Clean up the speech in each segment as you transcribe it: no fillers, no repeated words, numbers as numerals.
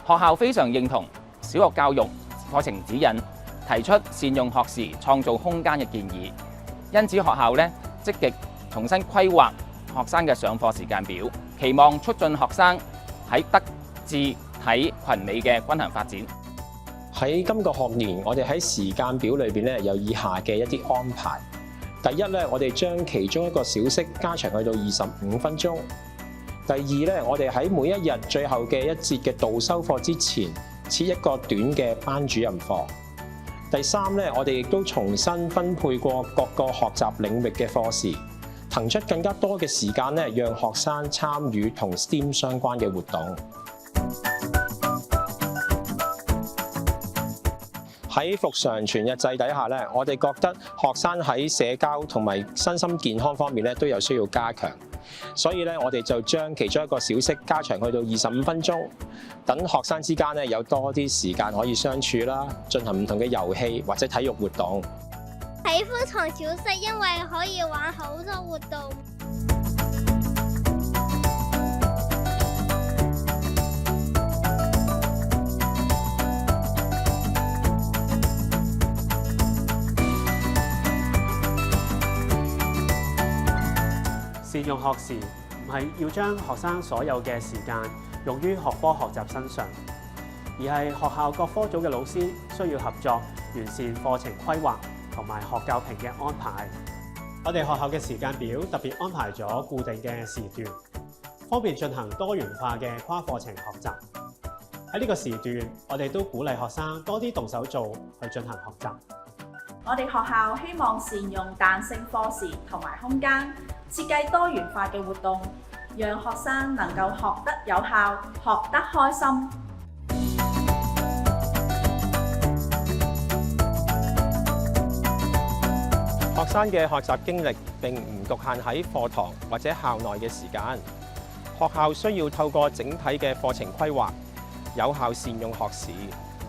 學校非常認同小學教育課程指引提出善用學時創造空間嘅建議，因此學校積極重新規劃學生嘅上課時間表，期望促進學生喺德智體群美嘅均衡發展。喺今個學年，我哋喺時間表裏邊有以下嘅一啲安排。第一我哋將其中一個小息加長去到25分鐘。第二我哋喺每一日最後嘅一節嘅導修課之前，設一個短嘅班主任課。第三我哋亦都重新分配過各個學習領域嘅課時，騰出更加多嘅時間讓學生參與同 STEM 相關嘅活動。喺復常全日制底下我哋覺得學生喺社交同埋身心健康方面都有需要加強，所以我哋就將其中一個小息加長去到25分鐘，等學生之間有多啲時間可以相處啦，進行唔同嘅遊戲或者體育活動。喜歡同小息，因為可以玩好多活動。善用學時唔係要將學生所有嘅時間用於學科學習身上，而係學校各科組嘅老師需要合作，完善課程規劃同埋學教評嘅安排。我哋學校嘅時間表特別安排咗固定嘅時段，方便進行多元化嘅跨課程學習。喺呢個時段，我哋都鼓勵學生多啲動手做去進行學習。我哋學校希望善用彈性課時同埋空間，設計多元化嘅活動，讓學生能夠學得有效、學得開心。學生嘅學習經歷並唔局限喺課堂或者校內嘅時間，學校需要透過整體嘅課程規劃，有效善用學時。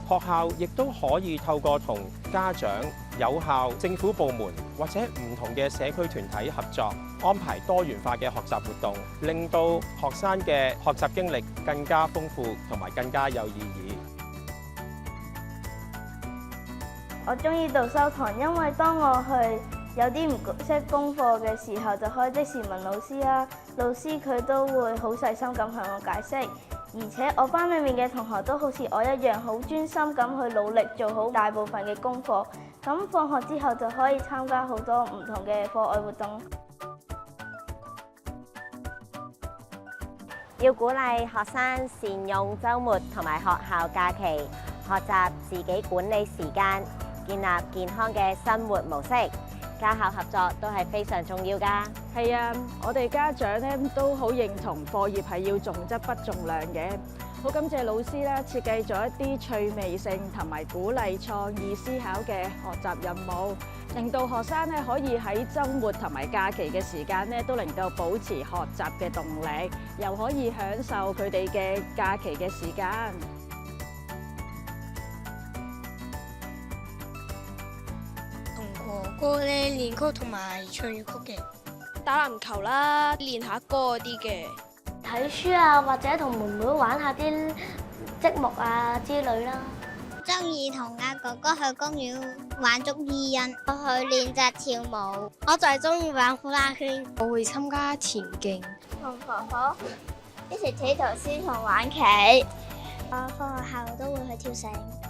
學校亦都可以透過同家長、有效政府部門或者唔同嘅社區團體合作，安排多元化嘅學習活動，令到學生嘅學習經歷更加豐富同埋更加有意義。我中意導修堂，因為當我去有啲唔識功課嘅時候，就可以即時問老師啦。老師佢都會好細心咁向我解釋，而且我班裡面嘅同學都好似我一樣，好專心咁去努力做好大部分嘅功課。咁放學之後就可以參加好多唔同嘅課外活動。要鼓勵學生善用週末同埋學校假期，學習自己管理時間，建立健康嘅生活模式。家校合作都係非常重要㗎。係啊，我哋家長都好認同課業係要重質不重量嘅。好感謝老師設計咗一啲趣味性同埋鼓勵創意思考嘅學習任務，令到學生可以喺週末同埋假期嘅時間都能夠保持學習嘅動力，又可以享受佢哋嘅假期嘅時間。同哥哥練曲同埋唱粵曲嘅，打籃球啦，練下歌嗰啲嘅。睇書啊，或者同妹妹玩下啲積木啊之類啦。中意同阿哥哥去公園玩捉伊人，去練習跳舞。我就係中意玩呼啦圈。我會參加田徑，同婆婆一齊睇圖書同玩棋。我放學後都會去跳繩。